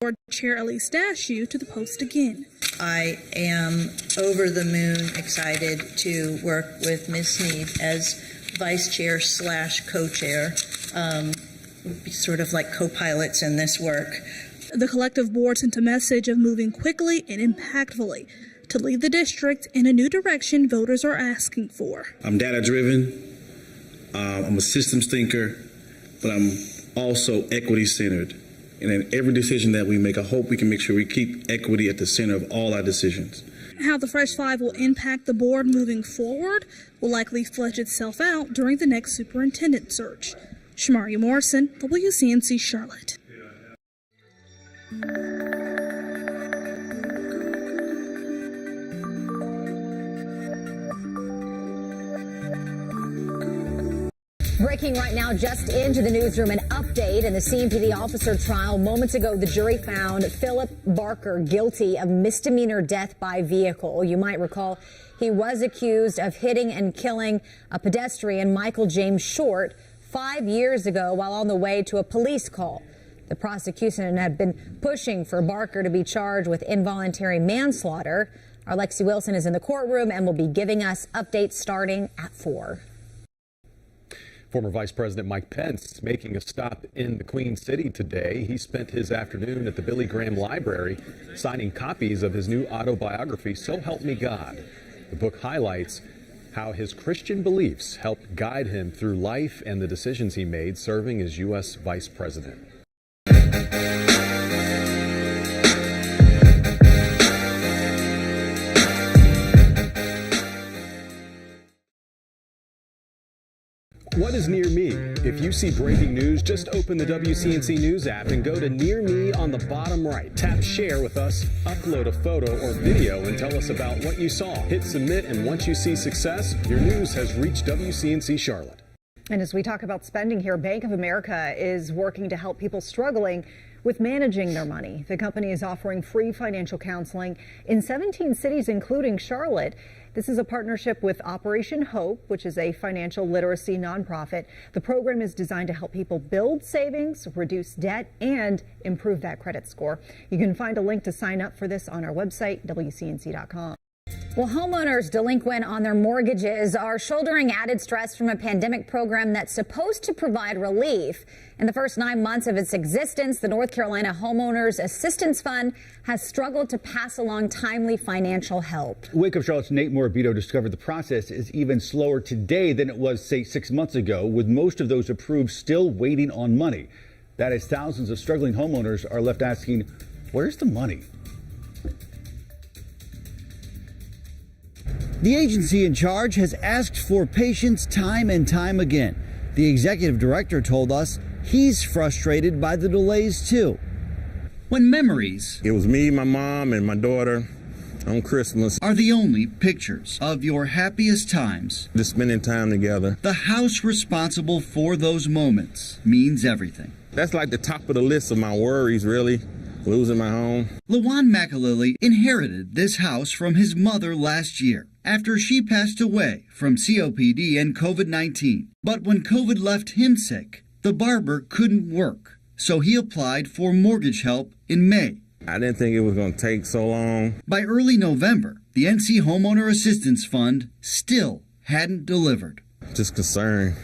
Board Chair Elise Dashew to the post again. I am over the moon excited to work with Ms. Sneed as vice chair / co-chair. We'd be sort of like co-pilots in this work. The collective board sent a message of moving quickly and impactfully to lead the district in a new direction voters are asking for. I'm data-driven, I'm a systems thinker, but I'm also equity-centered. And in every decision that we make, I hope we can make sure we keep equity at the center of all our decisions. How the Fresh Five will impact the board moving forward will likely flesh itself out during the next superintendent search. Shamaria Morrison, WCNC Charlotte. Breaking right now, just into the newsroom, an update in the CMPD officer trial. Moments ago, the jury found Philip Barker guilty of misdemeanor death by vehicle. You might recall he was accused of hitting and killing a pedestrian, Michael James Short, 5 years ago while on the way to a police call. The prosecution had been pushing for Barker to be charged with involuntary manslaughter. Our Lexi Wilson is in the courtroom and will be giving us updates starting at 4. Former Vice President Mike Pence making a stop in the Queen City today. He spent his afternoon at the Billy Graham Library signing copies of his new autobiography, So Help Me God. The book highlights how his Christian beliefs helped guide him through life and the decisions he made serving as U.S. Vice President. What is Near Me? If you see breaking news, just open the WCNC News app and go to Near Me on the bottom right. Tap Share with us, upload a photo or video, and tell us about what you saw. Hit Submit, and once you see success, your news has reached WCNC Charlotte. And as we talk about spending here, Bank of America is working to help people struggling with managing their money. The company is offering free financial counseling in 17 cities, including Charlotte. This is a partnership with Operation Hope, which is a financial literacy nonprofit. The program is designed to help people build savings, reduce debt, and improve that credit score. You can find a link to sign up for this on our website, WCNC.com. Well, homeowners delinquent on their mortgages are shouldering added stress from a pandemic program that's supposed to provide relief. In the first 9 months of its existence, the North Carolina Homeowners Assistance Fund has struggled to pass along timely financial help. Wake Up Charlotte's Nate Morabito discovered the process is even slower today than it was, say, 6 months ago, with most of those approved still waiting on money. That is, thousands of struggling homeowners are left asking, where's the money? The agency in charge has asked for patience time and time again. The executive director told us he's frustrated by the delays, too. When memories, It was me, my mom, and my daughter on Christmas. are the only pictures of your happiest times, Just spending time together. the house responsible for those moments means everything. That's like the top of the list of my worries, really. Losing my home. Lawan McAlilly inherited this house from his mother last year after she passed away from COPD and COVID-19. But when COVID left him sick, the barber couldn't work, so he applied for mortgage help in May. I didn't think it was going to take so long. By early November, the NC Homeowner Assistance Fund still hadn't delivered. Just concerned.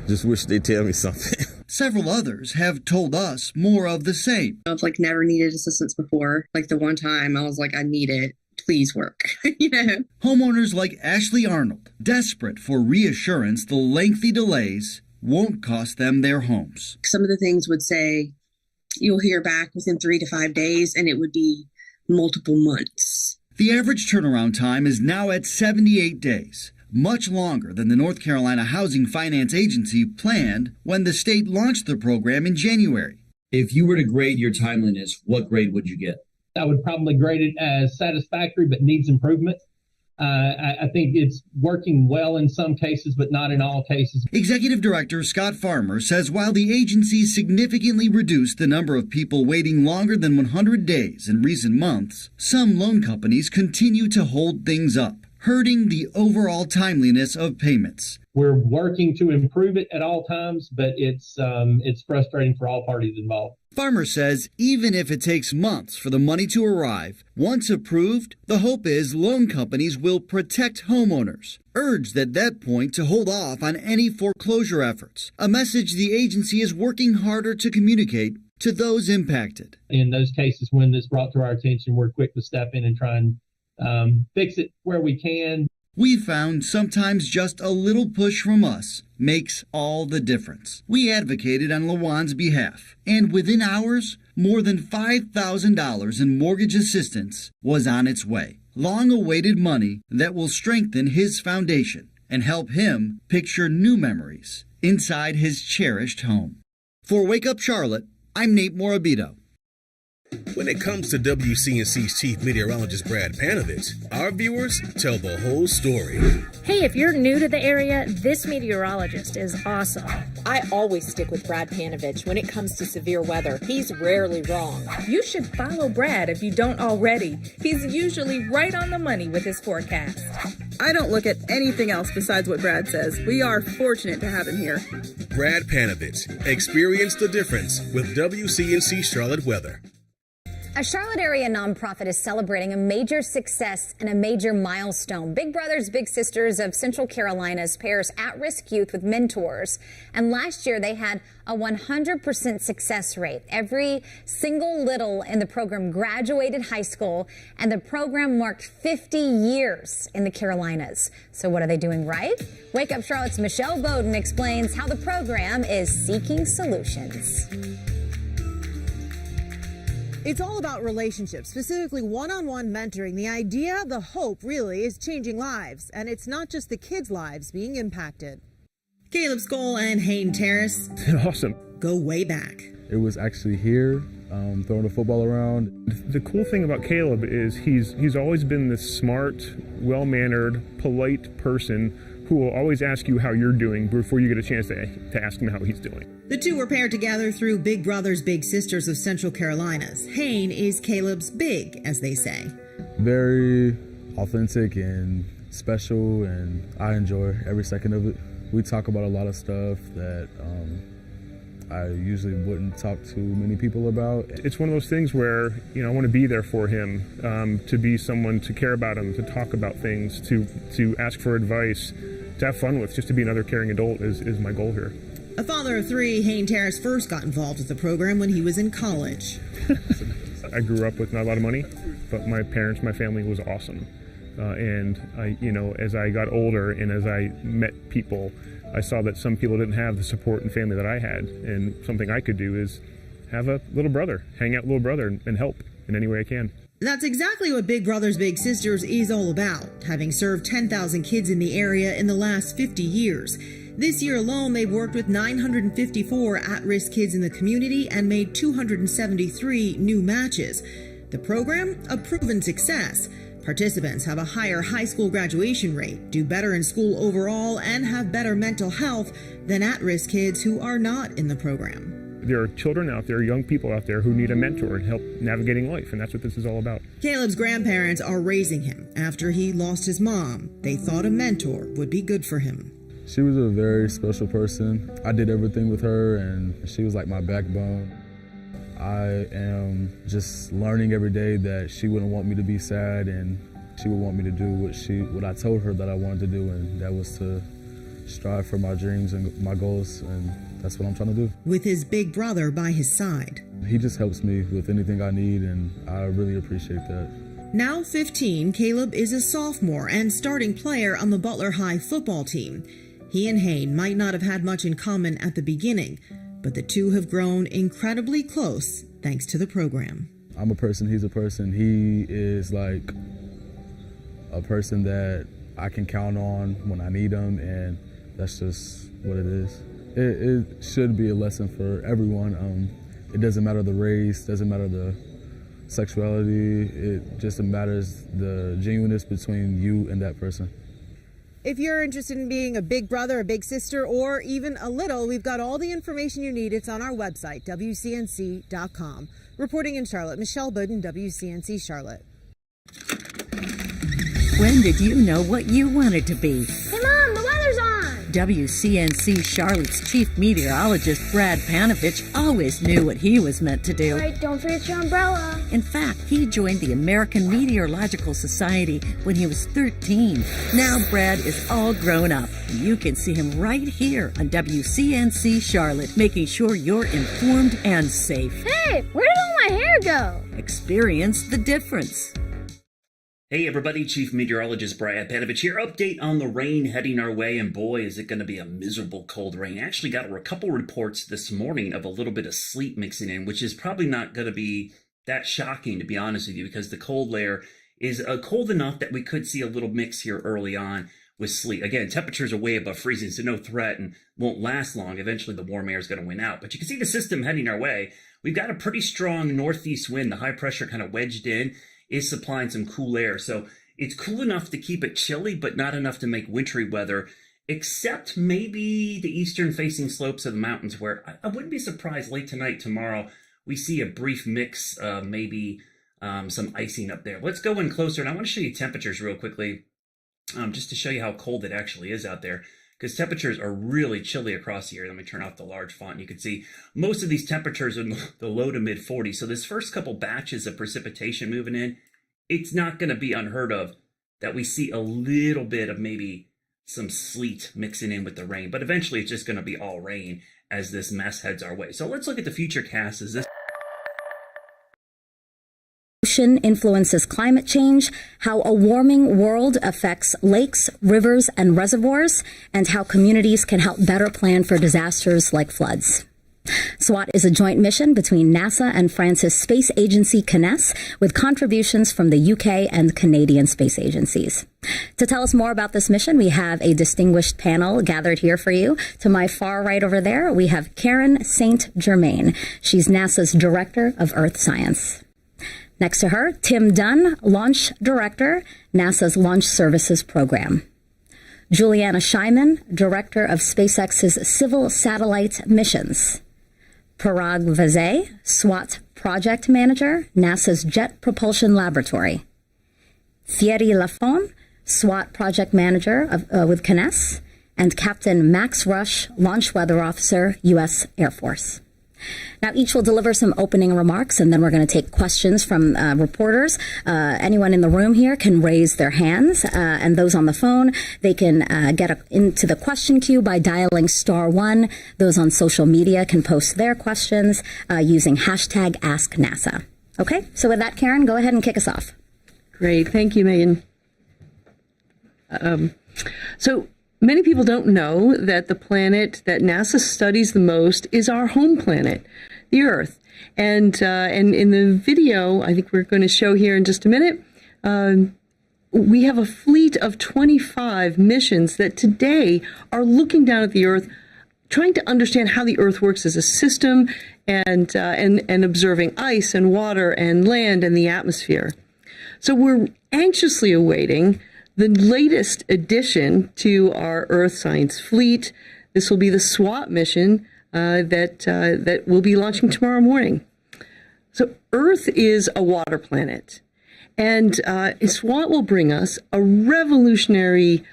Just wish they'd tell me something. Several others have told us more of the same. I've never needed assistance before. The one time I was like, I need it. Please work. Homeowners like Ashley Arnold, desperate for reassurance the lengthy delays won't cost them their homes. Some of the things would say you'll hear back within 3 to 5 days, and it would be multiple months. The average turnaround time is now at 78 days, much longer than the North Carolina Housing Finance Agency planned when the state launched the program in January. If you were to grade your timeliness, what grade would you get? I would probably grade it as satisfactory, but needs improvement. I think it's working well in some cases, but not in all cases. Executive Director Scott Farmer says while the agency significantly reduced the number of people waiting longer than 100 days in recent months, some loan companies continue to hold things up, hurting the overall timeliness of payments. We're working to improve it at all times, but it's frustrating for all parties involved. Farmer says even if it takes months for the money to arrive, once approved, the hope is loan companies will protect homeowners. Urged at that point to hold off on any foreclosure efforts, a message the agency is working harder to communicate to those impacted. In those cases when this brought to our attention, we're quick to step in and try and fix it where we can. We found sometimes just a little push from us makes all the difference. We advocated on Lawan's behalf, and within hours, more than $5,000 in mortgage assistance was on its way. Long-awaited money that will strengthen his foundation and help him picture new memories inside his cherished home. For Wake Up Charlotte, I'm Nate Morabito. When it comes to WCNC's chief meteorologist Brad Panovich, our viewers tell the whole story. Hey, if you're new to the area, this meteorologist is awesome. I always stick with Brad Panovich when it comes to severe weather. He's rarely wrong. You should follow Brad if you don't already. He's usually right on the money with his forecast. I don't look at anything else besides what Brad says. We are fortunate to have him here. Brad Panovich. Experience the difference with WCNC Charlotte weather. A Charlotte area nonprofit is celebrating a major success and a major milestone. Big Brothers Big Sisters of Central Carolinas pairs at-risk youth with mentors. And last year they had a 100% success rate. Every single little in the program graduated high school, and the program marked 50 years in the Carolinas. So what are they doing right? Wake Up Charlotte's Michelle Bowden explains how the program is seeking solutions. It's all about relationships, specifically one-on-one mentoring. The idea, the hope, really, is changing lives. And it's not just the kids' lives being impacted. Caleb Skoll and Hayne Terrace. Awesome. Go way back. It was actually here, throwing the football around. The cool thing about Caleb is he's always been this smart, well-mannered, polite person who will always ask you how you're doing before you get a chance to ask him how he's doing. The two were paired together through Big Brothers Big Sisters of Central Carolinas. Hayne is Caleb's big, as they say. Very authentic and special, and I enjoy every second of it. We talk about a lot of stuff that I usually wouldn't talk to many people about. It's one of those things where, I want to be there for him, to be someone to care about him, to talk about things, to ask for advice, to have fun with, just to be another caring adult is my goal here. A father of three, Hayne Terrace first got involved with the program when he was in college. I grew up with not a lot of money, but my family was awesome. And I, as I got older and as I met people, I saw that some people didn't have the support and family that I had. And something I could do is have a little brother, hang out with a little brother and help in any way I can. That's exactly what Big Brothers Big Sisters is all about, having served 10,000 kids in the area in the last 50 years. This year alone, they've worked with 954 at-risk kids in the community and made 273 new matches. The program, a proven success. Participants have a higher high school graduation rate, do better in school overall, and have better mental health than at-risk kids who are not in the program. There are children out there, young people out there who need a mentor and help navigating life, and that's what this is all about. Caleb's grandparents are raising him after he lost his mom. They thought a mentor would be good for him. She was a very special person. I did everything with her, and she was like my backbone. I am just learning every day that she wouldn't want me to be sad, and she would want me to do what I told her that I wanted to do, and that was to strive for my dreams and my goals, and that's what I'm trying to do. With his big brother by his side. He just helps me with anything I need, and I really appreciate that. Now 15, Caleb is a sophomore and starting player on the Butler High football team. He and Hayne might not have had much in common at the beginning, but the two have grown incredibly close thanks to the program. I'm a person, he's a person. He is like a person that I can count on when I need him, and that's just what it is. It should be a lesson for everyone. It doesn't matter the race, doesn't matter the sexuality, it just matters the genuineness between you and that person. If you're interested in being a big brother, a big sister, or even a little, we've got all the information you need. It's on our website, WCNC.com. Reporting in Charlotte, Michelle Bowden, WCNC Charlotte. When did you know what you wanted to be? Hey, Mom, the weather's on! WCNC Charlotte's chief meteorologist, Brad Panovich, always knew what he was meant to do. All right, don't forget your umbrella. In fact, he joined the American Meteorological Society when he was 13. Now Brad is all grown up. You can see him right here on WCNC Charlotte, making sure you're informed and safe. Hey, where did all my hair go? Experience the difference. Hey everybody, Chief Meteorologist Brad Panovich here. Update on the rain heading our way, and boy is it going to be a miserable cold rain. Actually got a couple reports this morning of a little bit of sleet mixing in, which is probably not going to be that shocking, to be honest with you, because the cold layer is cold enough that we could see a little mix here early on with sleet. Again, temperatures are way above freezing, so no threat and won't last long. Eventually the warm air is going to win out. But you can see the system heading our way. We've got a pretty strong northeast wind. The high pressure kind of wedged in is supplying some cool air. So it's cool enough to keep it chilly, but not enough to make wintry weather, except maybe the eastern facing slopes of the mountains, where I wouldn't be surprised late tonight, tomorrow, we see a brief mix, maybe some icing up there. Let's go in closer, and I want to show you temperatures real quickly, just to show you how cold it actually is out there, because temperatures are really chilly across here. Let me turn off the large font, and you can see most of these temperatures are in the low to mid 40s. So this first couple batches of precipitation moving in, it's not going to be unheard of that we see a little bit of maybe some sleet mixing in with the rain, but eventually it's just going to be all rain as this mess heads our way. So let's look at the future cast. Ocean influences climate change, how a warming world affects lakes, rivers, and reservoirs, and how communities can help better plan for disasters like floods. SWOT is a joint mission between NASA and France's space agency CNES, with contributions from the UK and Canadian space agencies. To tell us more about this mission, we have a distinguished panel gathered here for you. To my far right over there, we have Karen St. Germain. She's NASA's Director of Earth Science. Next to her, Tim Dunn, Launch Director, NASA's Launch Services Program. Julianna Scheiman, Director of SpaceX's Civil Satellite Missions. Parag Vaze, SWOT Project Manager, NASA's Jet Propulsion Laboratory. Thierry Lafon, SWOT Project Manager with CNES. And Captain Max Rush, Launch Weather Officer, U.S. Air Force. Now, each will deliver some opening remarks, and then we're going to take questions from reporters. Anyone in the room here can raise their hands, and those on the phone, they can get into the question queue by dialing *1. Those on social media can post their questions using hashtag AskNASA. Okay, so with that, Karen, go ahead and kick us off. Great. Thank you, Megan. So many people don't know that the planet that NASA studies the most is our home planet, the Earth. And in the video, I think we're going to show here in just a minute, we have a fleet of 25 missions that today are looking down at the Earth, trying to understand how the Earth works as a system, and observing ice and water and land and the atmosphere. So we're anxiously awaiting the latest addition to our Earth science fleet. This will be the SWOT mission that will be launching tomorrow morning. So Earth is a water planet, and SWOT will bring us a revolutionary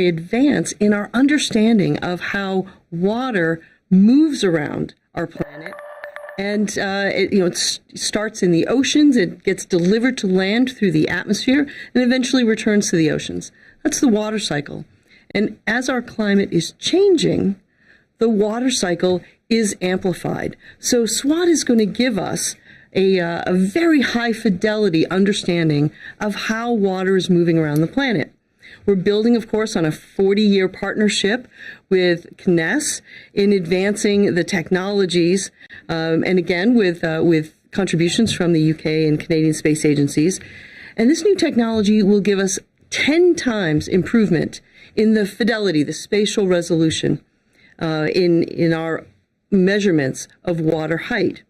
advance in our understanding of how water moves around our planet. And it starts in the oceans, it gets delivered to land through the atmosphere, and eventually returns to the oceans. That's the water cycle. And as our climate is changing, the water cycle is amplified. So SWOT is going to give us a very high fidelity understanding of how water is moving around the planet. We're building, of course, on a 40-year partnership with CNES in advancing the technologies, and again, with contributions from the UK and Canadian space agencies. And this new technology will give us 10 times improvement in the fidelity, the spatial resolution, in our measurements of water height.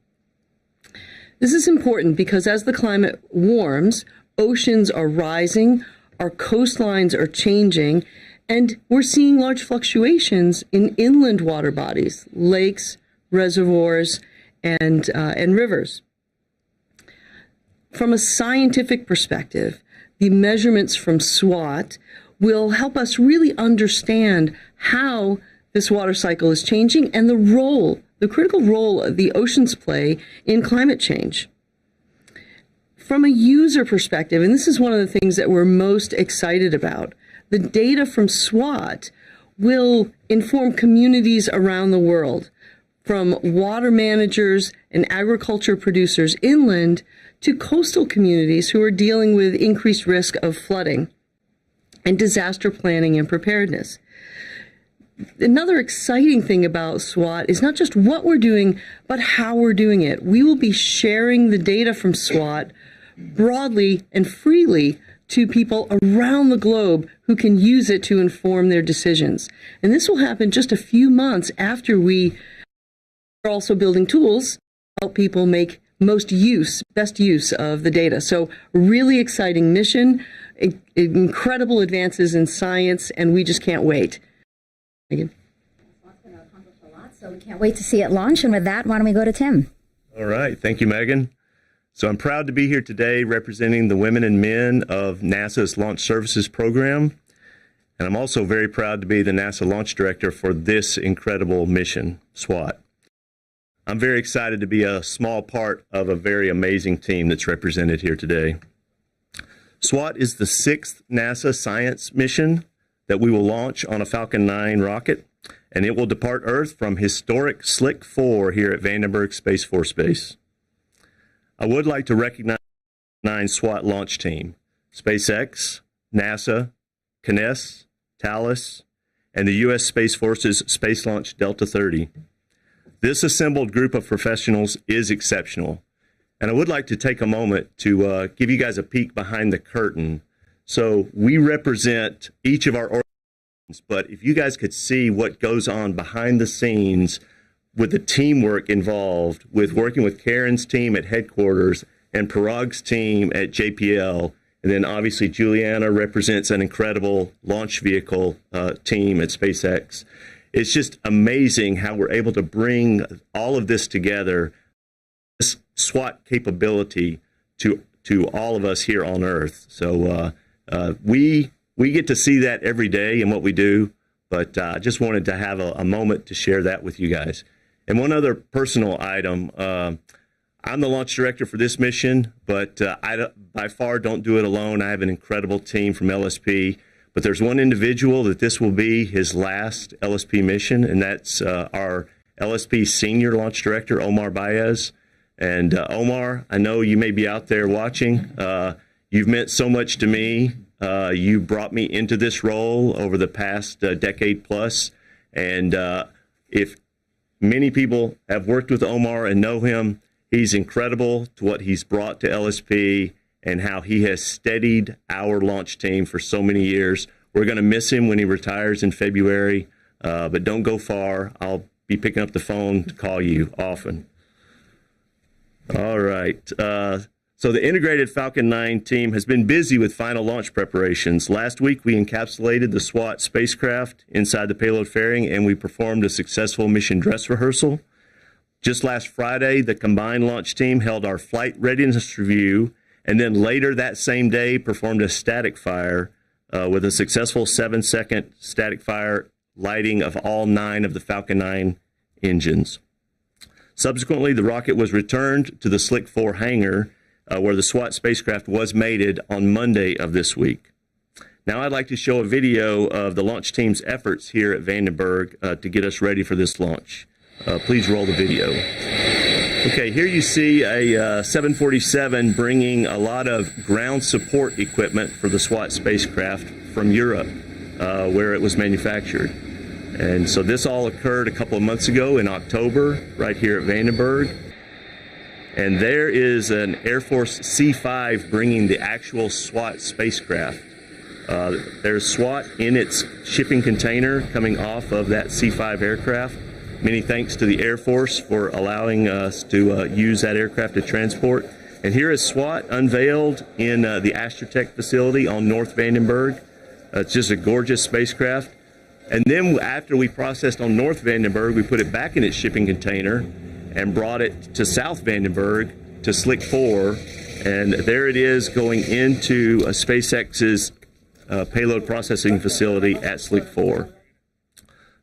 This is important because as the climate warms, oceans are rising, our coastlines are changing, and we're seeing large fluctuations in inland water bodies, lakes, reservoirs, and rivers. From a scientific perspective, the measurements from SWOT will help us really understand how this water cycle is changing and the critical role the oceans play in climate change. From a user perspective, and this is one of the things that we're most excited about, the data from SWOT will inform communities around the world, from water managers and agriculture producers inland to coastal communities who are dealing with increased risk of flooding and disaster planning and preparedness. Another exciting thing about SWOT is not just what we're doing, but how we're doing it. We will be sharing the data from SWOT broadly and freely to people around the globe who can use it to inform their decisions. And this will happen just a few months after we are also building tools to help people make best use of the data. So really exciting mission, incredible advances in science, and we just can't wait. Megan. So we can't wait to see it launch. And with that, why don't we go to Tim? All right. Thank you, Megan. So I'm proud to be here today representing the women and men of NASA's Launch Services Program. And I'm also very proud to be the NASA Launch Director for this incredible mission, SWOT. I'm very excited to be a small part of a very amazing team that's represented here today. SWOT is the 6th NASA science mission that we will launch on a Falcon 9 rocket, and it will depart Earth from historic Slick 4 here at Vandenberg Space Force Base. I would like to recognize the 9 SWOT launch team, SpaceX, NASA, CNES, Thales, and the U.S. Space Force's Space Launch Delta 30. This assembled group of professionals is exceptional, and I would like to take a moment to give you guys a peek behind the curtain. So we represent each of our organizations, but if you guys could see what goes on behind the scenes with the teamwork involved, with working with Karen's team at headquarters and Parag's team at JPL, and then obviously Julianna represents an incredible launch vehicle team at SpaceX. It's just amazing how we're able to bring all of this together, this SWOT capability to all of us here on Earth. So we get to see that every day in what we do, but I just wanted to have a moment to share that with you guys. And one other personal item, I'm the launch director for this mission, but I by far don't do it alone. I have an incredible team from LSP, but there's one individual that this will be his last LSP mission, and that's our LSP senior launch director, Omar Baez. And Omar, I know you may be out there watching. You've meant so much to me. You brought me into this role over the past decade plus, and if many people have worked with Omar and know him, he's incredible to what he's brought to LSP and how he has steadied our launch team for so many years. We're going to miss him when he retires in February, but don't go far. I'll be picking up the phone to call you often. All right. So the integrated Falcon 9 team has been busy with final launch preparations. Last week, we encapsulated the SWOT spacecraft inside the payload fairing, and we performed a successful mission dress rehearsal. Just last Friday, the combined launch team held our flight readiness review, and then later that same day, performed a static fire with a successful 7-second static fire lighting of all 9 of the Falcon 9 engines. Subsequently, the rocket was returned to the Slick 4 hangar, where the SWOT spacecraft was mated on Monday of this week. Now I'd like to show a video of the launch team's efforts here at Vandenberg to get us ready for this launch. Please roll the video. Okay, here you see a 747 bringing a lot of ground support equipment for the SWOT spacecraft from Europe, where it was manufactured. And so this all occurred a couple of months ago in October, right here at Vandenberg. And there is an Air Force C-5 bringing the actual SWOT spacecraft. There's SWOT in its shipping container coming off of that C-5 aircraft. Many thanks to the Air Force for allowing us to use that aircraft to transport. And here is SWOT unveiled in the Astrotech facility on North Vandenberg. It's just a gorgeous spacecraft. And then after we processed on North Vandenberg, we put it back in its shipping container and brought it to South Vandenberg to Slick 4. And there it is going into SpaceX's payload processing facility at Slick 4.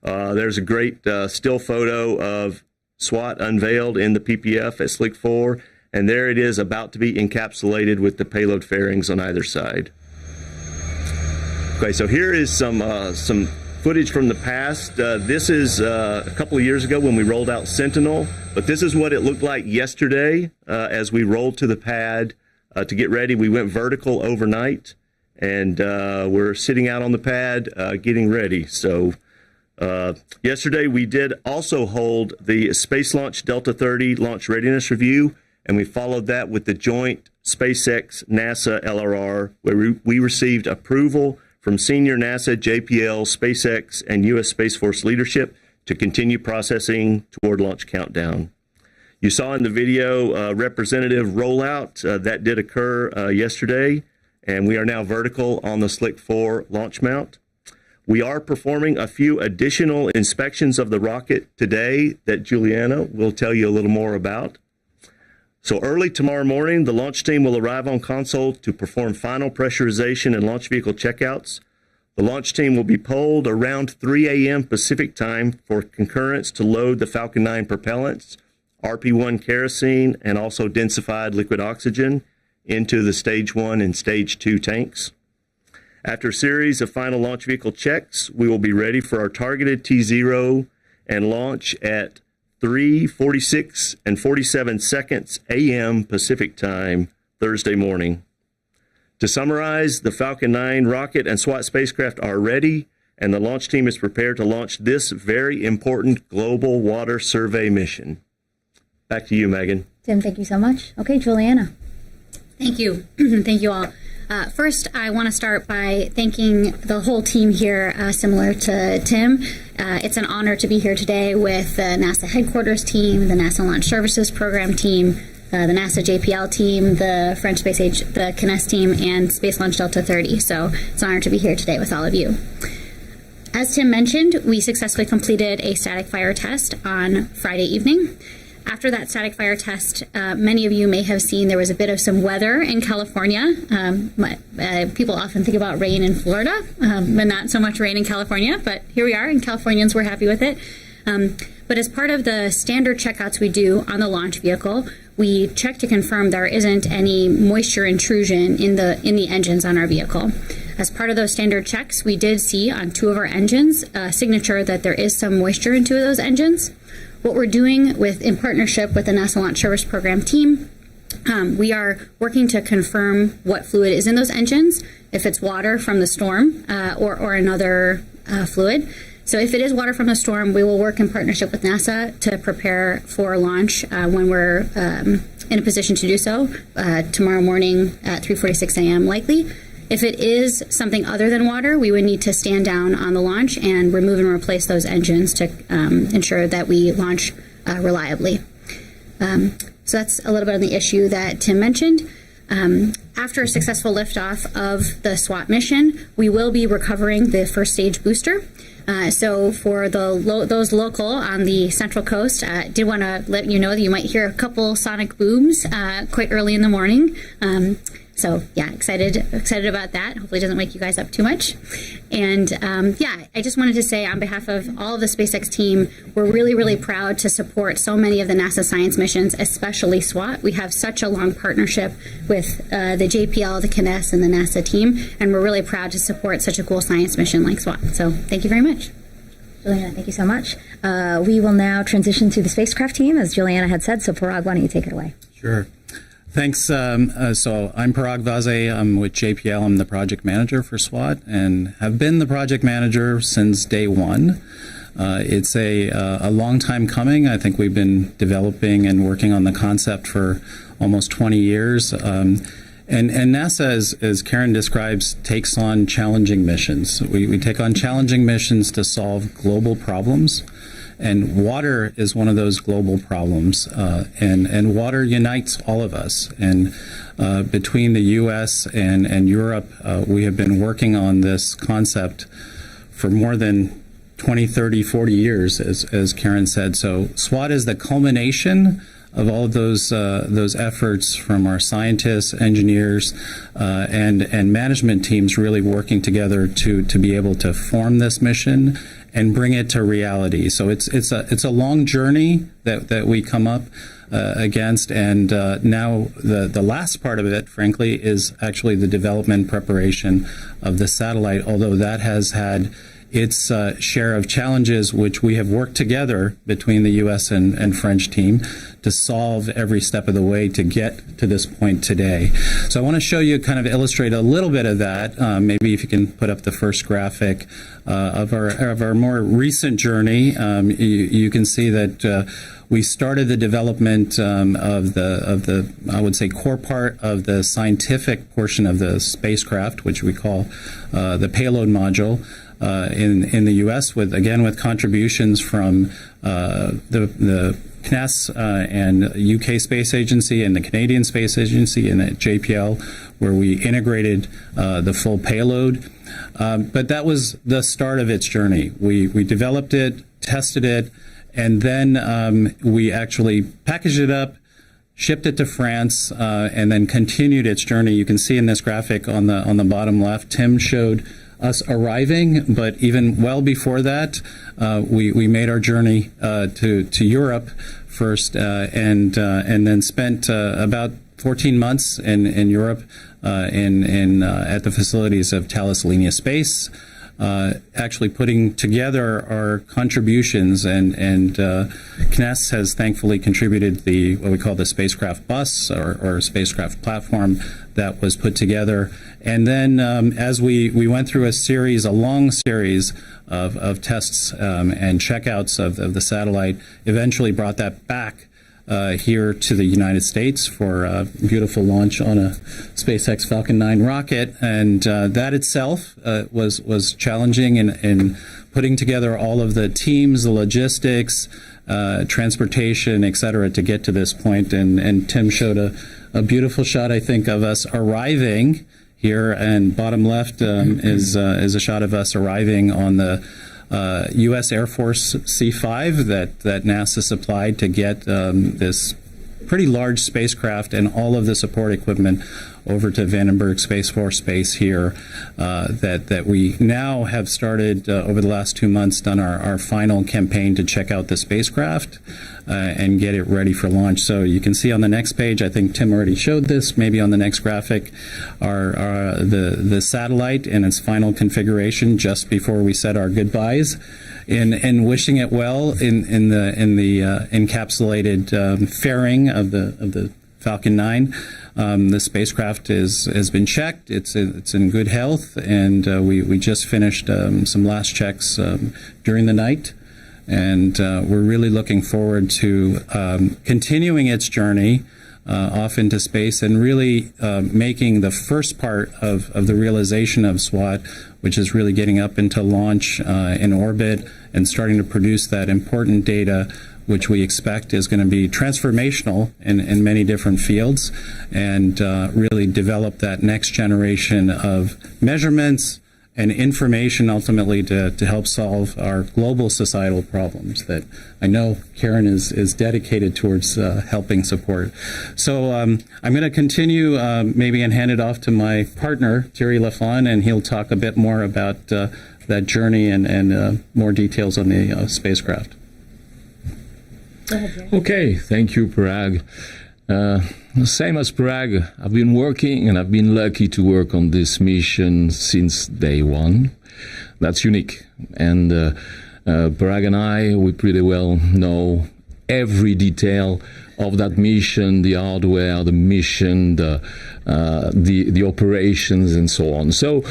There's a great still photo of SWOT unveiled in the PPF at Slick 4, and there it is about to be encapsulated with the payload fairings on either side. Okay, so here is some footage from the past. This is a couple of years ago when we rolled out Sentinel, but this is what it looked like yesterday as we rolled to the pad to get ready. We went vertical overnight, and we're sitting out on the pad getting ready. So yesterday we did also hold the Space Launch Delta 30 launch readiness review, and we followed that with the joint SpaceX NASA LRR, where we received approval from senior NASA, JPL, SpaceX, and U.S. Space Force leadership to continue processing toward launch countdown. You saw in the video representative rollout that did occur yesterday, and we are now vertical on the Slick 4 launch mount. We are performing a few additional inspections of the rocket today that Julianna will tell you a little more about. So early tomorrow morning, the launch team will arrive on console to perform final pressurization and launch vehicle checkouts. The launch team will be polled around 3 a.m. Pacific time for concurrence to load the Falcon 9 propellants, RP-1 kerosene, and also densified liquid oxygen into the Stage 1 and Stage 2 tanks. After a series of final launch vehicle checks, we will be ready for our targeted T0 and launch at 3:46 and 47 seconds a.m. Pacific time Thursday morning. To summarize, the Falcon 9 rocket and SWOT spacecraft are ready, and the launch team is prepared to launch this very important global water survey mission. Back to you, Megan. Tim, thank you so much. Okay, Julianna. Thank you. Thank you all. First, I want to start by thanking the whole team here, similar to Tim. It's an honor to be here today with the NASA headquarters team, the NASA Launch Services Program team, the NASA JPL team, the French Space Age, the CNES team, and Space Launch Delta 30. So it's an honor to be here today with all of you. As Tim mentioned, we successfully completed a static fire test on Friday evening. After that static fire test, many of you may have seen there was a bit of some weather in California. People often think about rain in Florida, but not so much rain in California. But here we are, and Californians were happy with it. But as part of the standard checkouts we do on the launch vehicle, we check to confirm there isn't any moisture intrusion in the engines on our vehicle. As part of those standard checks, we did see on 2 of our engines a signature that there is some moisture in 2 of those engines. What we're doing in partnership with the NASA Launch Service Program team, we are working to confirm what fluid is in those engines, if it's water from the storm or another fluid. So if it is water from the storm, we will work in partnership with NASA to prepare for launch when we're in a position to do so tomorrow morning at 3:46 a.m. likely. If it is something other than water, we would need to stand down on the launch and remove and replace those engines to ensure that we launch reliably. So that's a little bit on the issue that Tim mentioned. After a successful liftoff of the SWOT mission, we will be recovering the first stage booster. So for those local on the Central Coast, did want to let you know that you might hear a couple sonic booms quite early in the morning. So yeah, excited about that. Hopefully it doesn't wake you guys up too much. And I just wanted to say on behalf of all of the SpaceX team, we're really, really proud to support so many of the NASA science missions, especially SWOT. We have such a long partnership with the JPL, the CNES, and the NASA team, and we're really proud to support such a cool science mission like SWOT. So thank you very much. Julianna, thank you so much. We will now transition to the spacecraft team, as Julianna had said. So Parag, why don't you take it away? Sure. Thanks. So I'm Parag Vaze. I'm with JPL. I'm the project manager for SWOT and have been the project manager since day one. It's a long time coming. I think we've been developing and working on the concept for almost 20 years. And NASA, as Karen describes, takes on challenging missions. We take on challenging missions to solve global problems. And water is one of those global problems, and water unites all of us. And between the U.S. and Europe, we have been working on this concept for more than 20, 30, 40 years, as Karen said. So SWOT is the culmination all of those efforts from our scientists, engineers, and management teams really working together to be able to form this mission and bring it to reality. So it's a long journey that we come up against, and now the last part of it, frankly, is actually the development preparation of the satellite, although that has had its share of challenges, which we have worked together between the U.S. and French team to solve every step of the way to get to this point today. So I want to show you, kind of illustrate a little bit of that. Maybe if you can put up the first graphic of our more recent journey. You can see that we started the development of the I would say core part of the scientific portion of the spacecraft, which we call the payload module. In the U.S. with contributions from the CNES and UK Space Agency and the Canadian Space Agency and at JPL, where we integrated the full payload. But that was the start of its journey. We developed it, tested it, and then we actually packaged it up, shipped it to France, and then continued its journey. You can see in this graphic on the bottom left, Tim showed us arriving, but even well before that, we made our journey to Europe first, and then spent about 14 months in Europe at the facilities of Thales Alenia Space, actually putting together our contributions, and CNES has thankfully contributed what we call the spacecraft bus or spacecraft platform that was put together. And then as we went through a long series of tests and checkouts of the satellite, eventually brought that back here to the United States for a beautiful launch on a SpaceX Falcon 9 rocket. And that itself was challenging in putting together all of the teams, the logistics, transportation, et cetera, to get to this point. And Tim showed a beautiful shot, I think, of us arriving here. And bottom left is a shot of us arriving on the U.S. Air Force C-5 that NASA supplied to get this pretty large spacecraft and all of the support equipment over to Vandenberg Space Force Base here, that we now have started over the last 2 months, done our final campaign to check out the spacecraft and get it ready for launch. So you can see on the next page, I think Tim already showed this, maybe on the next graphic, the satellite in its final configuration just before we said our goodbyes. In wishing it well in the encapsulated fairing of the Falcon 9. The spacecraft has been checked. It's in good health, and we just finished some last checks during the night, and we're really looking forward to continuing its journey off into space and really making the first part of the realization of SWOT, which is really getting up into launch in orbit and starting to produce that important data, which we expect is going to be transformational in many different fields, and really develop that next generation of measurements and information ultimately to help solve our global societal problems that I know Karen is dedicated towards helping support. So I'm going to continue maybe and hand it off to my partner, Thierry Lafon, and he'll talk a bit more about that journey and more details on the spacecraft. Okay, thank you, Parag. Same as Parag, I've been working and I've been lucky to work on this mission since day one. That's unique. And Parag and I, we pretty well know every detail of that mission, the hardware, the mission, the operations, and so on. So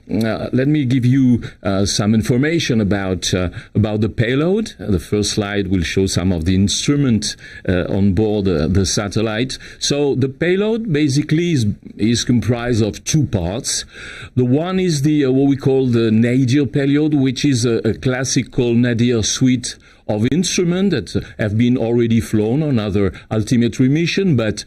let me give you some information about the payload. The first slide will show some of the instruments on board the satellite. So the payload basically is comprised of two parts. The one is the what we call the nadir payload, which is a classical nadir suite of instruments that have been already flown on other altimetry mission, but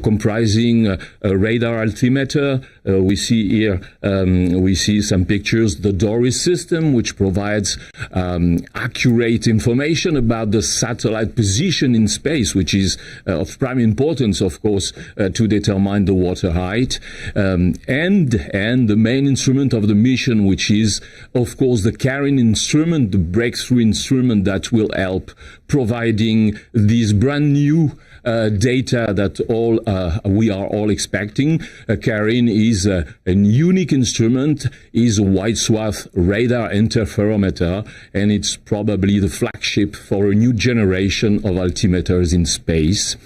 comprising a radar altimeter. We see here, we see some pictures, the Doris system, which provides accurate information about the satellite position in space, which is of prime importance, of course, to determine the water height. And the main instrument of the mission, which is, of course, the carrying instrument, the breakthrough instrument that will help providing these brand new data that we are all expecting. Carrying is a unique instrument, is a wide swath radar interferometer, and it's probably the flagship for a new generation of altimeters in space.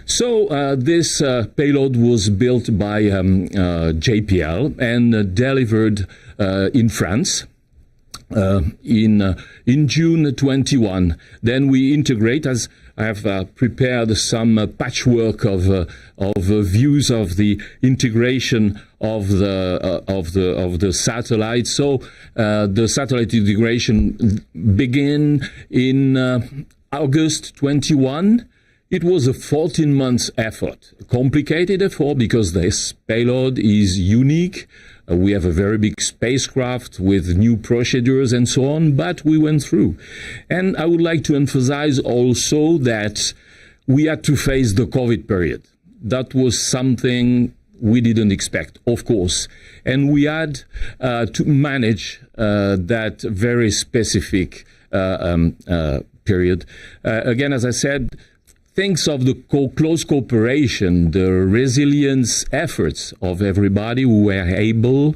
So this payload was built by JPL and delivered in France in June 21. Then we integrate, as I have prepared some patchwork of views of the integration of the satellite. So the satellite integration began in August 21. It was a 14-month effort, a complicated effort because this payload is unique. We have a very big spacecraft with new procedures and so on, but we went through. And I would like to emphasize also that we had to face the COVID period. That was something we didn't expect, of course. And we had to manage that very specific period. Again, as I said, thanks of the close cooperation, the resilience efforts of everybody who were able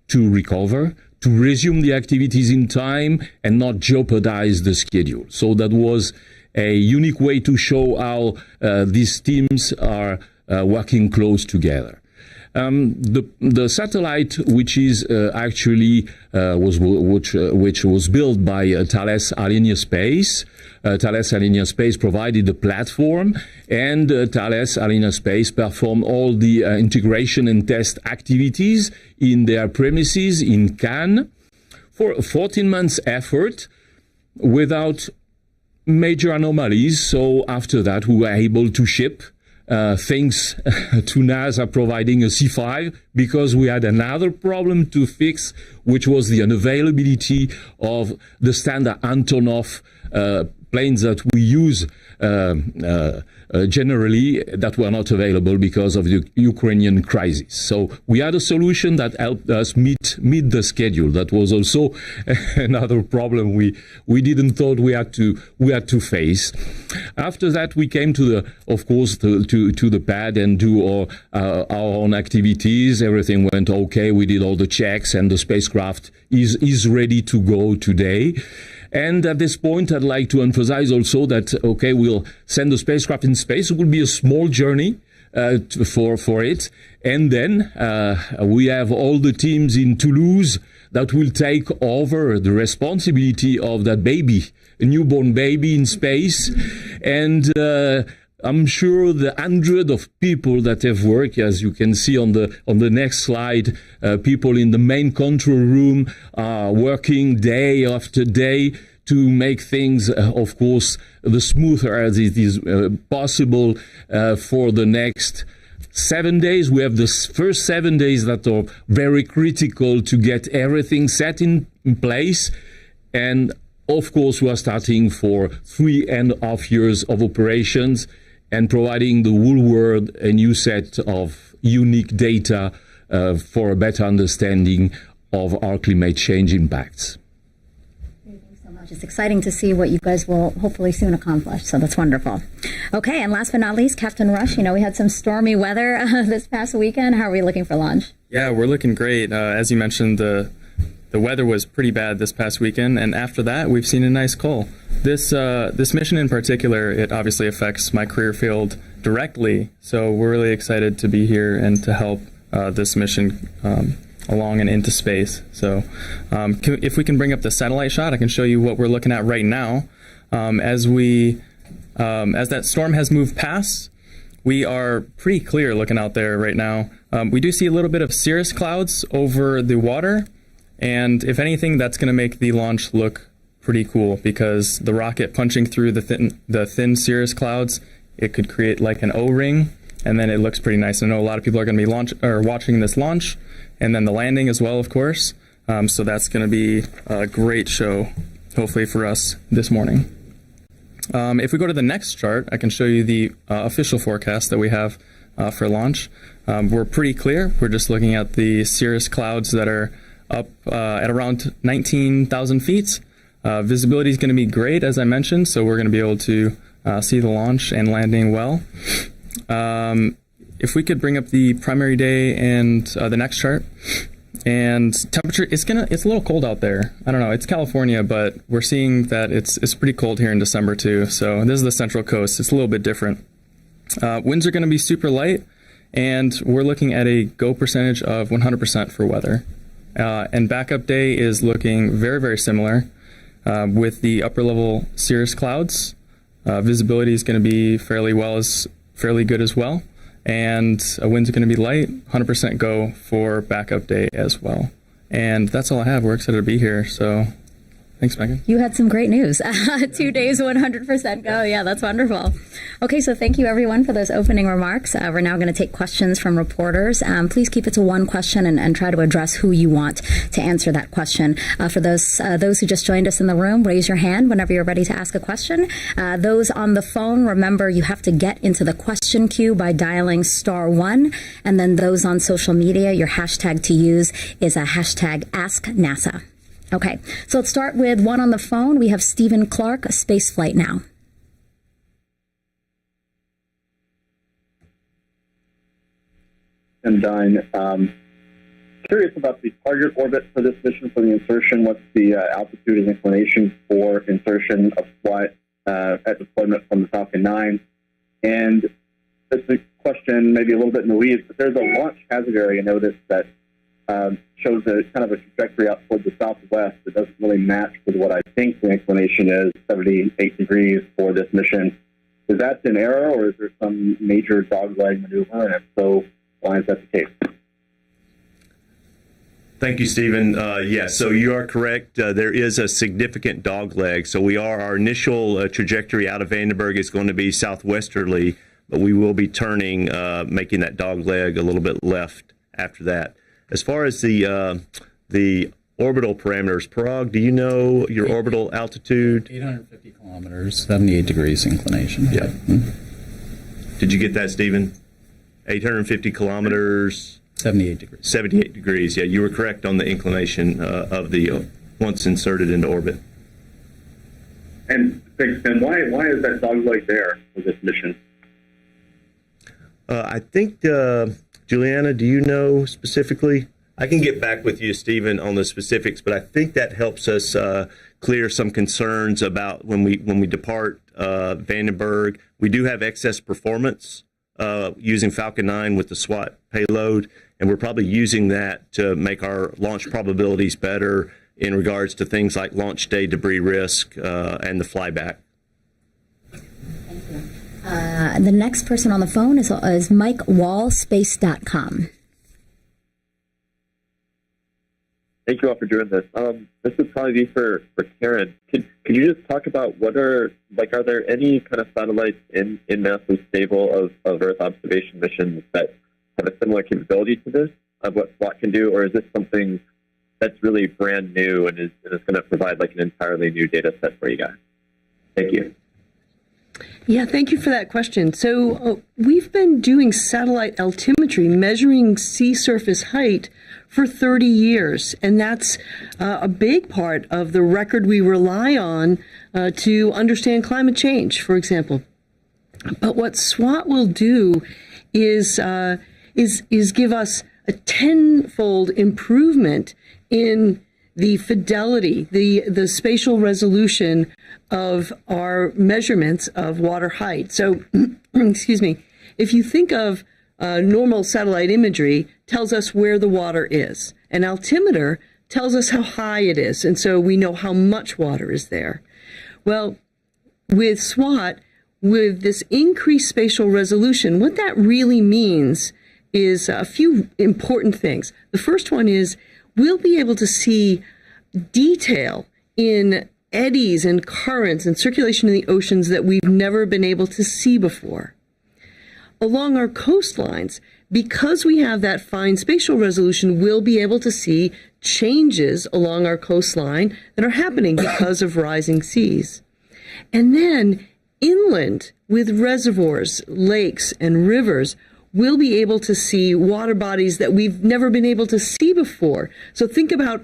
to recover, to resume the activities in time and not jeopardize the schedule. So that was a unique way to show how these teams are working close together. The satellite, which is actually which was built by Thales Alenia Space. Thales Alenia Space provided the platform, and Thales Alenia Space performed all the integration and test activities in their premises in Cannes for a 14 months effort without major anomalies. So after that, we were able to ship thanks to NASA providing a C5, because we had another problem to fix, which was the unavailability of the standard Antonov planes that we use generally, that were not available because of the Ukrainian crisis. So we had a solution that helped us meet the schedule. That was also another problem we didn't thought we had to face. After that, we came to the pad and do our own activities. Everything went okay. We did all the checks, and the spacecraft is ready to go today. And at this point, I'd like to emphasize also that, okay, we'll send the spacecraft in space. It will be a small journey for it. And then we have all the teams in Toulouse that will take over the responsibility of that baby, a newborn baby in space. And I'm sure the 100 of people that have worked, as you can see on the next slide, people in the main control room are working day after day to make things, of course, the smoother as it is possible for the next 7 days. We have the first 7 days that are very critical to get everything set in place. And of course, we are starting for 3.5 years of operations and providing the whole world a new set of unique data for a better understanding of our climate change impacts. Thank you so much. It's exciting to see what you guys will hopefully soon accomplish, so that's wonderful. Okay, and last but not least, Captain Rush, we had some stormy weather this past weekend. How are we looking for launch? Yeah, we're looking great. As you mentioned, the weather was pretty bad this past weekend, and after that, we've seen a nice call. This mission in particular, it obviously affects my career field directly, so we're really excited to be here and to help this mission along and into space. So if we can bring up the satellite shot, I can show you what we're looking at right now. As that storm has moved past, we are pretty clear looking out there right now. We do see a little bit of cirrus clouds over the water, and if anything, that's going to make the launch look pretty cool because the rocket punching through the thin cirrus clouds, it could create like an O-ring, and then it looks pretty nice. I know a lot of people are going to be watching this launch, and then the landing as well, of course. So that's going to be a great show, hopefully for us this morning. If we go to the next chart, I can show you the official forecast that we have for launch. We're pretty clear. We're just looking at the cirrus clouds that are up at around 19,000 feet. Visibility is going to be great, as I mentioned, so we're going to be able to see the launch and landing well. If we could bring up the primary day and the next chart. And temperature, it's a little cold out there. I don't know, it's California, but we're seeing that it's pretty cold here in December too. So this is the Central Coast. It's a little bit different. Winds are going to be super light, and we're looking at a go percentage of 100% for weather. And backup day is looking very, very similar with the upper level cirrus clouds. Visibility is going to be fairly good as well. And winds are going to be light, 100% go for backup day as well. And that's all I have. We're excited to be here. So thanks, Megan. You had some great news. 2 days, 100% go. Yeah, that's wonderful. Okay, so thank you, everyone, for those opening remarks. We're now going to take questions from reporters. Please keep it to one question and try to address who you want to answer that question. For those who just joined us in the room, raise your hand whenever you're ready to ask a question. Those on the phone, remember, you have to get into the question queue by dialing *1. And then those on social media, your hashtag to use is a hashtag #AskNASA. Okay, so let's start with one on the phone. We have Stephen Clark, Spaceflight Now. And Dunn, curious about the target orbit for this mission for the insertion. What's the altitude and inclination for insertion of SWOT at deployment from the Falcon 9? And this is a question maybe a little bit in the weeds, but there's a launch hazard area notice that shows a kind of a trajectory out toward the southwest that doesn't really match with what I think the inclination is, 78 degrees for this mission. Is that an error, or is there some major dogleg maneuver? And if so, why is that the case? Thank you, Stephen. Yes, so you are correct. There is a significant dogleg. So our initial trajectory out of Vandenberg is going to be southwesterly, but we will be turning, making that dogleg a little bit left after that. As far as the orbital parameters, Parag, do you know your orbital altitude? 850 kilometers, 78 degrees inclination. Yeah. Did you get that, Stephen? 850 kilometers. 78 degrees. 78 degrees. Yeah, you were correct on the inclination of the once inserted into orbit. And why is that dogleg there for this mission? I think, Julianna, do you know specifically? I can get back with you, Stephen, on the specifics, but I think that helps us clear some concerns about when we depart Vandenberg. We do have excess performance using Falcon 9 with the SWOT payload, and we're probably using that to make our launch probabilities better in regards to things like launch day debris risk and the flyback. The next person on the phone is Mike Wall, space.com. Thank you all for doing this. This would probably be for Karen. Could you just talk about are there any kind of satellites in NASA's stable of Earth observation missions that have a similar capability to this, of what SWOT can do, or is this something that's really brand new and is going to provide like an entirely new data set for you guys? Thank you. Yeah, thank you for that question. So we've been doing satellite altimetry, measuring sea surface height for 30 years, and that's a big part of the record we rely on to understand climate change, for example. But what SWOT will do is give us a tenfold improvement in the fidelity, the spatial resolution of our measurements of water height. So, excuse me, if you think of normal satellite imagery, tells us where the water is. An altimeter tells us how high it is, and so we know how much water is there. Well, with SWOT, with this increased spatial resolution, what that really means is a few important things. The first one is we'll be able to see detail in eddies and currents and circulation in the oceans that we've never been able to see before. Along our coastlines, because we have that fine spatial resolution, we'll be able to see changes along our coastline that are happening because of rising seas. And then inland, with reservoirs, lakes, and rivers, we'll be able to see water bodies that we've never been able to see before. So think about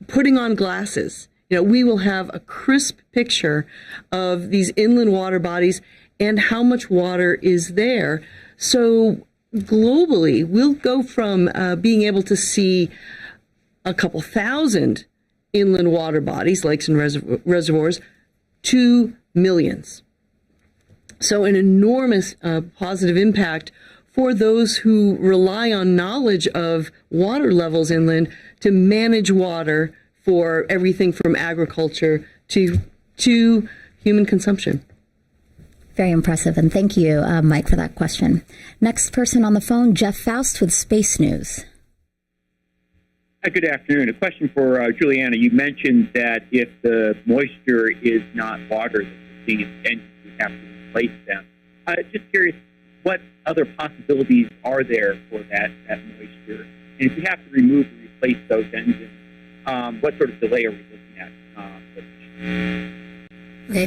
putting on glasses. We will have a crisp picture of these inland water bodies and how much water is there. So globally, we'll go from being able to see a couple thousand inland water bodies, lakes and reservoirs, to millions. So an enormous positive impact for those who rely on knowledge of water levels inland to manage water for everything from agriculture to human consumption. Very impressive, and thank you, Mike, for that question. Next person on the phone, Jeff Faust with Space News. Good afternoon. A question for Julianna. You mentioned that if the moisture is not water that you're seeing in the engines, we have to replace them. Just curious, what other possibilities are there for that moisture? And if you have to remove and replace those engines, what sort of delay are we looking at? Okay.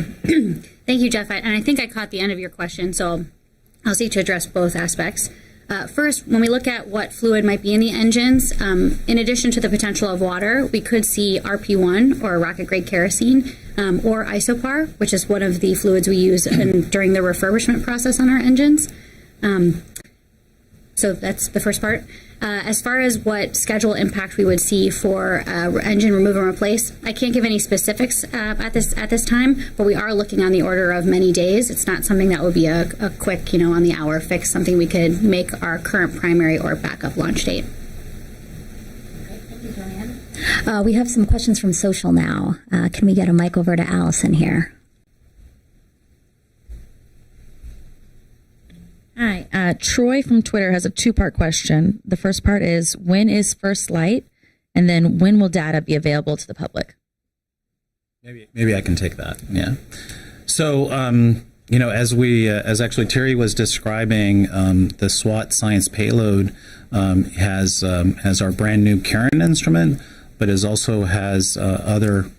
Thank you, Jeff. And I think I caught the end of your question, so I'll seek to address both aspects. First, when we look at what fluid might be in the engines, in addition to the potential of water, we could see RP1 or rocket-grade kerosene or isopar, which is one of the fluids we use during the refurbishment process on our engines. So that's the first part. As far as what schedule impact we would see for engine remove and replace, I can't give any specifics at this time, but we are looking on the order of many days. It's not something that would be a quick, on the hour fix, something we could make our current primary or backup launch date. We have some questions from social now. Can we get a mic over to Allison here? Hi, Troy from Twitter has a two-part question. The first part is, when is first light? And then when will data be available to the public? Maybe I can take that. Yeah. So, as actually Thierry was describing, the SWOT science payload has our brand new Karen instrument, but also has other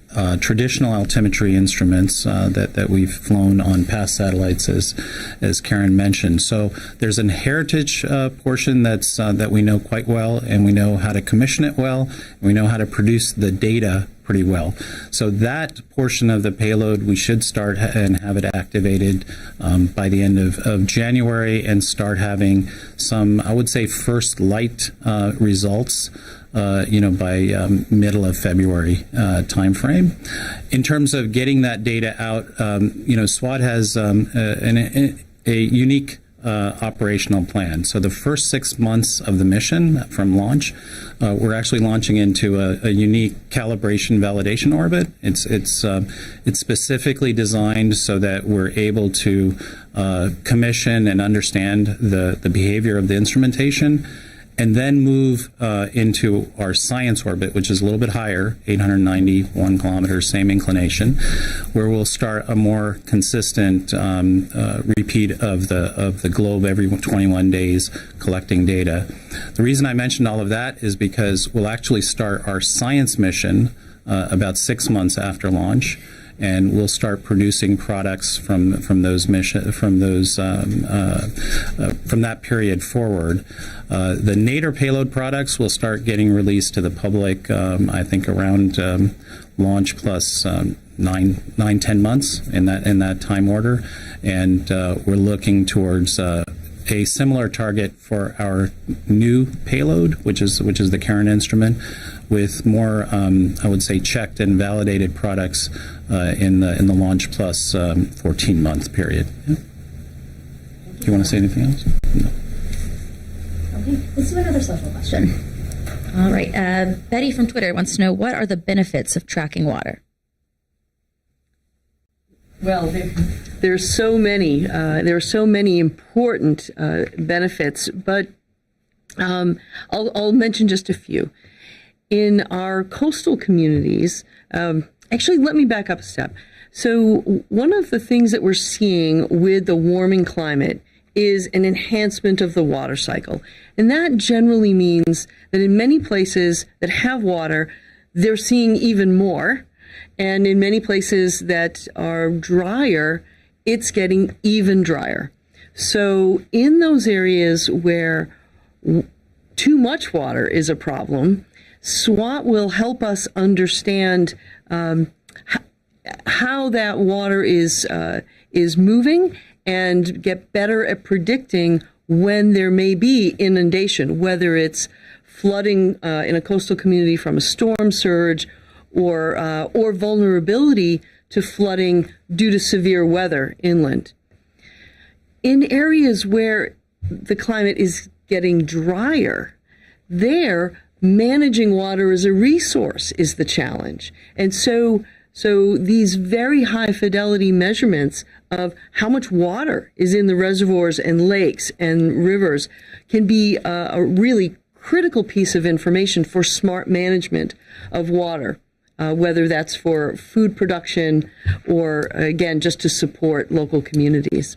traditional altimetry instruments that we've flown on past satellites, as Karen mentioned. So there's an heritage portion that we know quite well, and we know how to commission it well, and we know how to produce the data pretty well. So that portion of the payload, we should start and have it activated by the end of January, and start having some, I would say, first light results by middle of February timeframe. In terms of getting that data out, SWOT has a unique operational plan. So the first 6 months of the mission from launch, we're actually launching into a unique calibration validation orbit. It's specifically designed so that we're able to commission and understand the behavior of the instrumentation, and then move into our science orbit, which is a little bit higher, 891 kilometers, same inclination, where we'll start a more consistent repeat of the globe every 21 days, collecting data. The reason I mentioned all of that is because we'll actually start our science mission about 6 months after launch, and we'll start producing products from that period forward. The Nader payload products will start getting released to the public, I think around launch plus 9-10 months in that time order, and we're looking towards a similar target for our new payload, which is the Karen instrument, with more, I would say, checked and validated products in the launch plus 14-month period. Yeah. Do you want to say anything else? No. Okay, let's do another social question. All right. Betty from Twitter wants to know, what are the benefits of tracking water? Well, there are so many. There are so many important benefits, but I'll mention just a few. In our coastal communities, Actually, let me back up a step. So one of the things that we're seeing with the warming climate is an enhancement of the water cycle. And that generally means that in many places that have water, they're seeing even more. And in many places that are drier, it's getting even drier. So in those areas where too much water is a problem, SWOT will help us understand how that water is moving and get better at predicting when there may be inundation, whether it's flooding in a coastal community from a storm surge or vulnerability to flooding due to severe weather inland. In areas where the climate is getting drier, there managing water as a resource is the challenge. And so these very high fidelity measurements of how much water is in the reservoirs and lakes and rivers can be a really critical piece of information for smart management of water, whether that's for food production or, again, just to support local communities.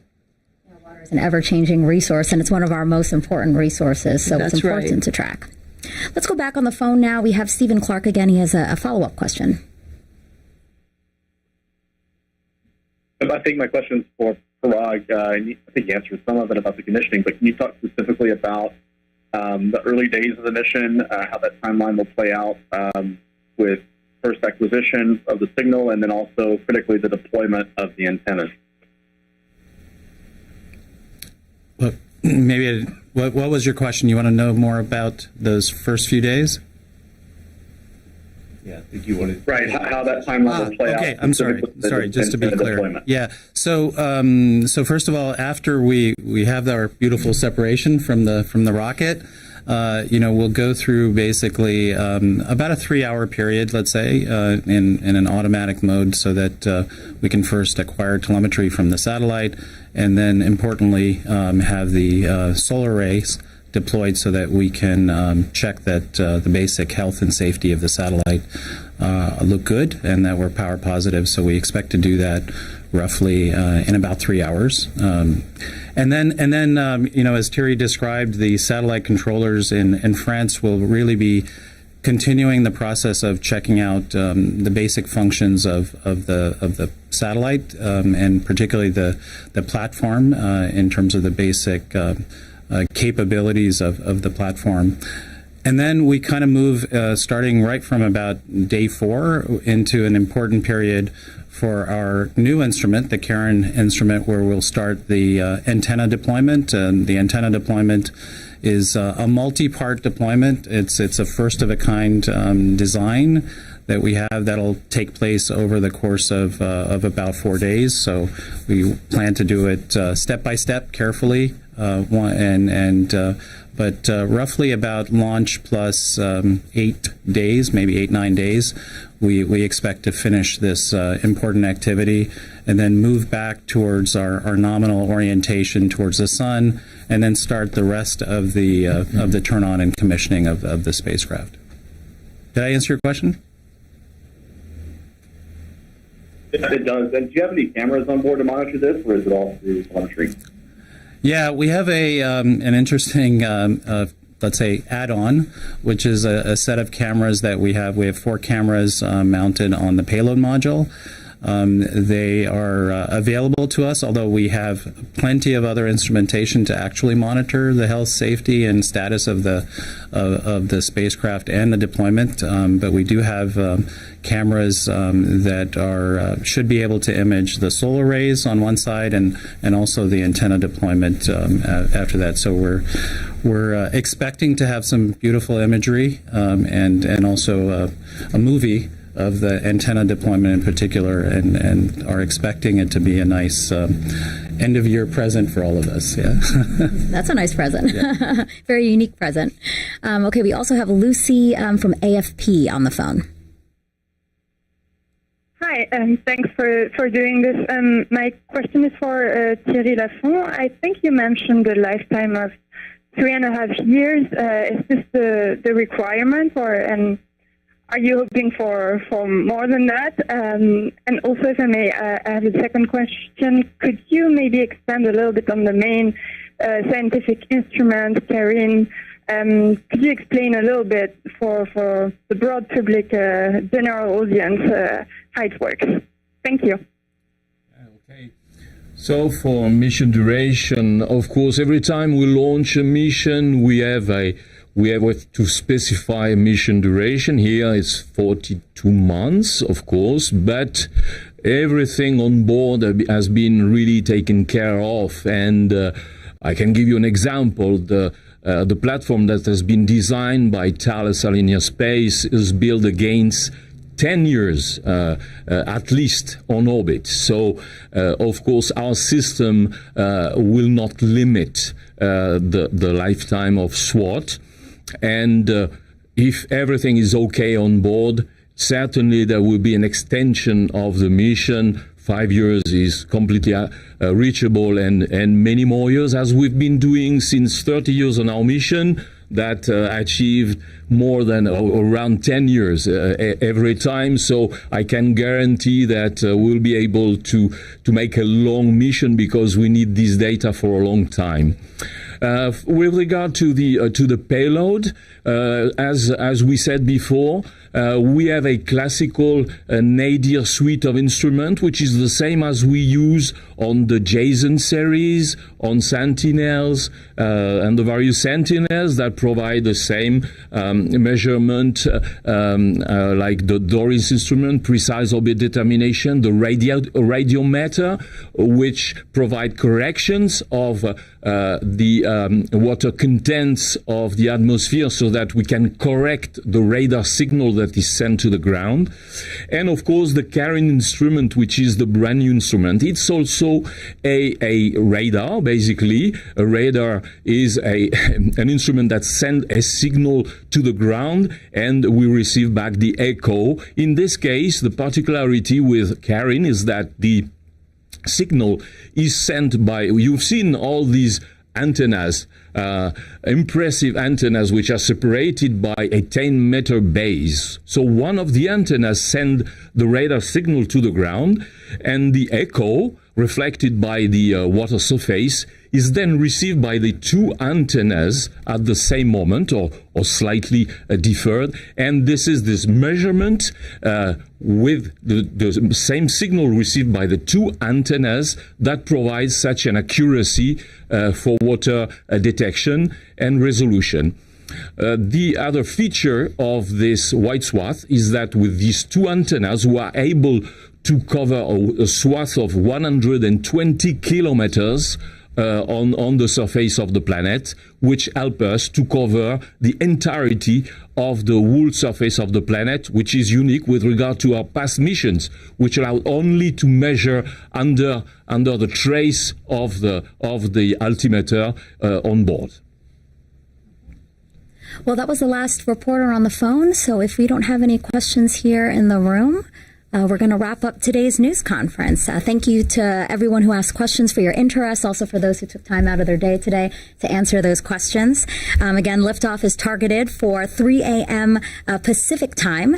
Water is an ever-changing resource, and it's one of our most important resources, so it's important to track. Let's go back on the phone now. We have Stephen Clark again. He has a follow-up question. I think my question is for Parag. I think you answered some of it about the commissioning, but can you talk specifically about the early days of the mission, how that timeline will play out with first acquisition of the signal and then also critically the deployment of the antennas? Well, maybe what was your question? You want to know more about those first few days? Yeah, I think you wanted how that timeline will play out. Okay, I'm sorry. Just to be clear. Deployment. Yeah. So first of all, after we have our beautiful separation from the rocket, we'll go through basically about a 3-hour period, let's say, in an automatic mode, so that we can first acquire telemetry from the satellite, and then importantly have the solar arrays deployed so that we can check that the basic health and safety of the satellite look good and that we're power positive. So we expect to do that roughly in about 3 hours. And then as Thierry described, the satellite controllers in France will really be continuing the process of checking out the basic functions of the satellite and particularly the platform in terms of the basic capabilities of the platform. And then we kind of move, starting right from about day 4, into an important period for our new instrument, the Karen instrument, where we'll start the antenna deployment. And the antenna deployment is a multi-part deployment. It's a first-of-a-kind design that we have that'll take place over the course of about 4 days. So we plan to do it step by step, carefully, but roughly about launch plus 8 days, maybe 8-9 days, we expect to finish this important activity and then move back towards our nominal orientation towards the sun, and then start the rest of the turn on and commissioning of the spacecraft. Did I answer your question? It does. And do you have any cameras on board to monitor this, or is it all through telemetry? Yeah, we have an interesting, let's say, add-on, which is a set of cameras that we have. We have 4 cameras mounted on the payload module. They are available to us, although we have plenty of other instrumentation to actually monitor the health, safety, and status of the spacecraft and the deployment. But we do have cameras that should be able to image the solar rays on one side and also the antenna deployment after that. So we're expecting to have some beautiful imagery and also a movie of the antenna deployment in particular, and are expecting it to be a nice end-of-year present for all of us. Yeah, that's a nice present. Yeah. Very unique present. Okay, we also have Lucy from AFP on the phone. Hi, thanks for doing this. My question is for Thierry Lafon. I think you mentioned the lifetime of 3.5 years. Is this the requirement, or Are you hoping for more than that? And also, if I may, I have a second question. Could you maybe expand a little bit on the main scientific instrument, Karin? Could you explain a little bit for the broad public, general audience, how it works? Thank you. So for mission duration, of course, every time we launch a mission, we have to specify a mission duration. Here it's 42 months, of course, but everything on board has been really taken care of. And I can give you an example. The platform that has been designed by Thales Alenia Space is built against 10 years at least on orbit. So, of course, our system will not limit the lifetime of SWOT. And if everything is okay on board, certainly there will be an extension of the mission. 5 years is completely reachable, and many more years, as we've been doing since 30 years on our mission, that achieved more than around 10 years every time. So I can guarantee that we'll be able to make a long mission, because we need this data for a long time. With regard to the payload, as we said before, we have a classical nadir suite of instruments, which is the same as we use on the JSON series, on Sentinels, and the various Sentinels that provide the same measurement, like the Doris instrument, precise orbit determination, the radiometer, which provide corrections of the water contents of the atmosphere, so that we can correct the radar signal that is sent to the ground. And of course the Karin instrument, which is the brand new instrument. It's also a radar. Basically, a radar is an instrument that sends a signal to the ground, and we receive back the echo. In this case, the particularity with Karin is that the signal is sent by, you've seen all these antennas, impressive antennas, which are separated by a 10-meter base. So one of the antennas send the radar signal to the ground, and the echo reflected by the water surface is then received by the two antennas at the same moment, or slightly deferred. And this is this measurement with the same signal received by the two antennas that provides such an accuracy for water detection and resolution. The other feature of this wide swath is that with these two antennas, we are able to cover a swath of 120 kilometers on the surface of the planet, which help us to cover the entirety of the whole surface of the planet, which is unique with regard to our past missions, which allowed only to measure under the trace of the altimeter on board. Well, that was the last reporter on the phone, so if we don't have any questions here in the room, we're going to wrap up today's news conference. Thank you to everyone who asked questions for your interest, also for those who took time out of their day today to answer those questions. Again, liftoff is targeted for 3 a.m. Pacific time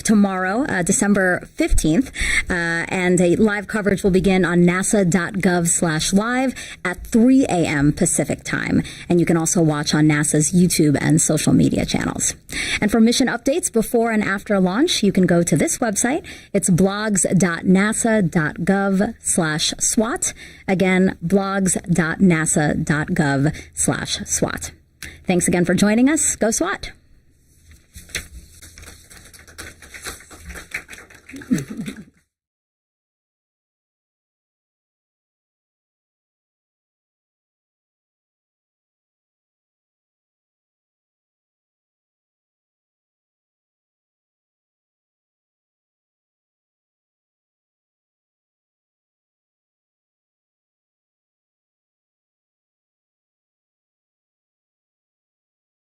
tomorrow, December 15th, and a live coverage will begin on nasa.gov/live at 3 a.m. Pacific time. And you can also watch on NASA's YouTube and social media channels. And for mission updates before and after launch, you can go to this website. It's blogs.nasa.gov/SWOT. Again, blogs.nasa.gov/SWOT. Thanks again for joining us. Go SWOT.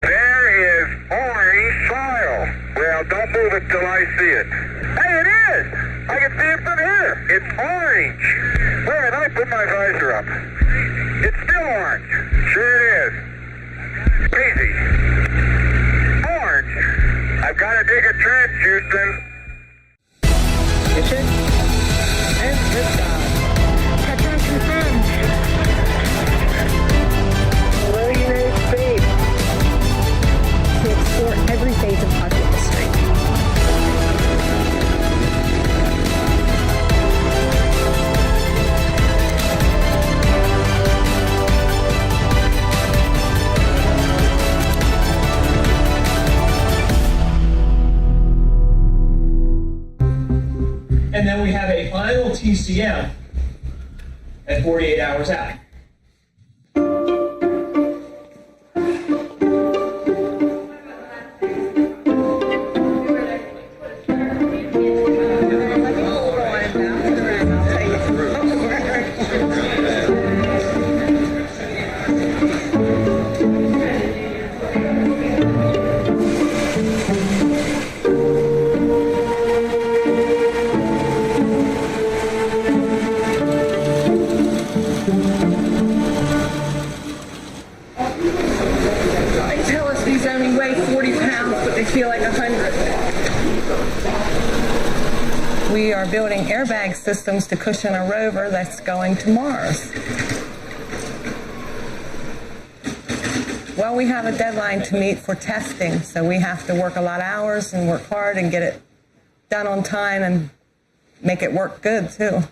There is orange soil. Well, don't move it till I see it. Hey, it is! I can see it from here. It's orange. Wait a minute, let me put my visor up. It's still orange. Sure it is. Crazy. Orange. I've got to dig a trench, Houston. Mission and liftoff. Touchdown confirmed. Hello, United States. To explore every phase of Park's history. And then we have a final TCM at 48 hours out. They tell us these only weigh 40 pounds, but they feel like 100. We are building airbag systems to cushion a rover that's going to Mars. Well, we have a deadline to meet for testing, so we have to work a lot of hours and work hard and get it done on time and make it work good, too.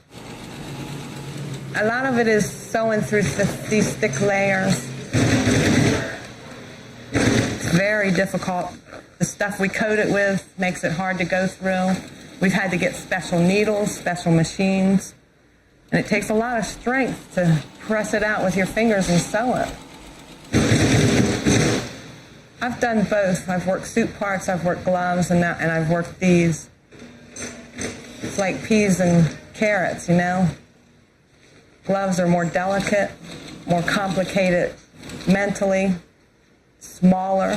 A lot of it is sewing through these thick layers. It's very difficult. The stuff we coat it with makes it hard to go through. We've had to get special needles, special machines, and it takes a lot of strength to press it out with your fingers and sew it. I've done both. I've worked suit parts, I've worked gloves, and I've worked these. It's like peas and carrots, you know? Gloves are more delicate, more complicated mentally, smaller.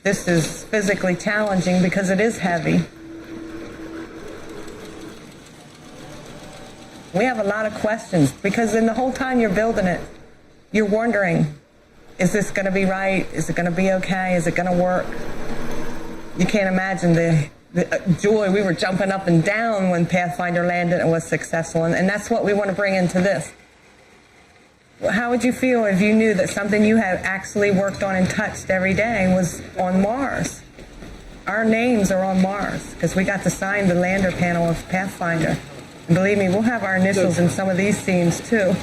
This is physically challenging because it is heavy. We have a lot of questions because in the whole time you're building it, you're wondering, is this going to be right? Is it going to be okay? Is it going to work? You can't imagine the joy. We were jumping up and down when Pathfinder landed and was successful, and that's what we want to bring into this. How would you feel if you knew that something you have actually worked on and touched every day was on Mars? Our names are on Mars because we got to sign the lander panel of Pathfinder. And believe me, we'll have our initials in some of these scenes too.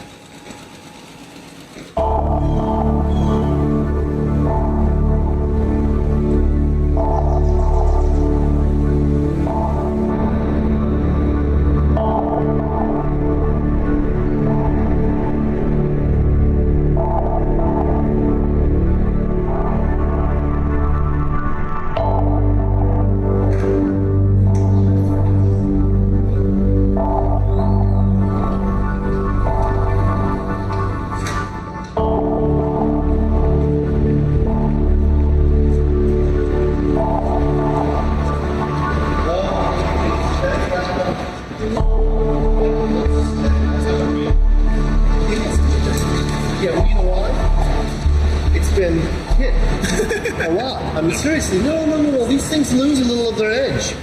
Seriously, no. These things lose a little of their edge.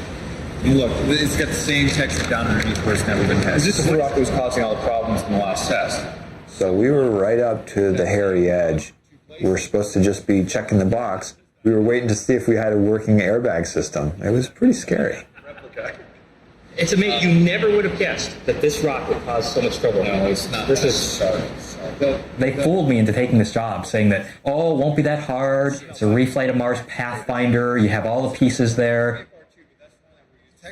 Look, it's got the same texture down underneath where it's never been tested. This is the rock that was causing all the problems in the last test. So we were right up to the hairy edge. We were supposed to just be checking the box. We were waiting to see if we had a working airbag system. It was pretty scary. It's amazing. You never would have guessed that this rock would cause so much trouble. No, it's not. They fooled me into taking this job, saying that, oh, it won't be that hard. It's a reflight of Mars Pathfinder. You have all the pieces there.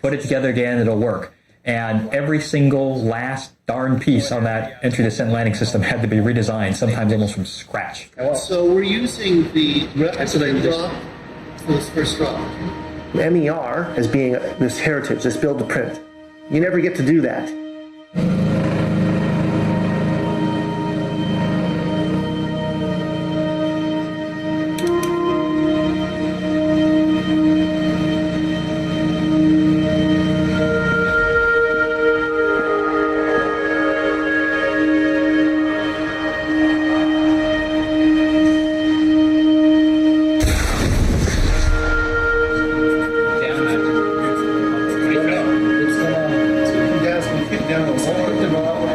Put it together again, it'll work. And every single last darn piece on that entry descent landing system had to be redesigned, sometimes almost from scratch. So we're using the replica drop for this first drop. MER as being this heritage, this build to print. You never get to do that.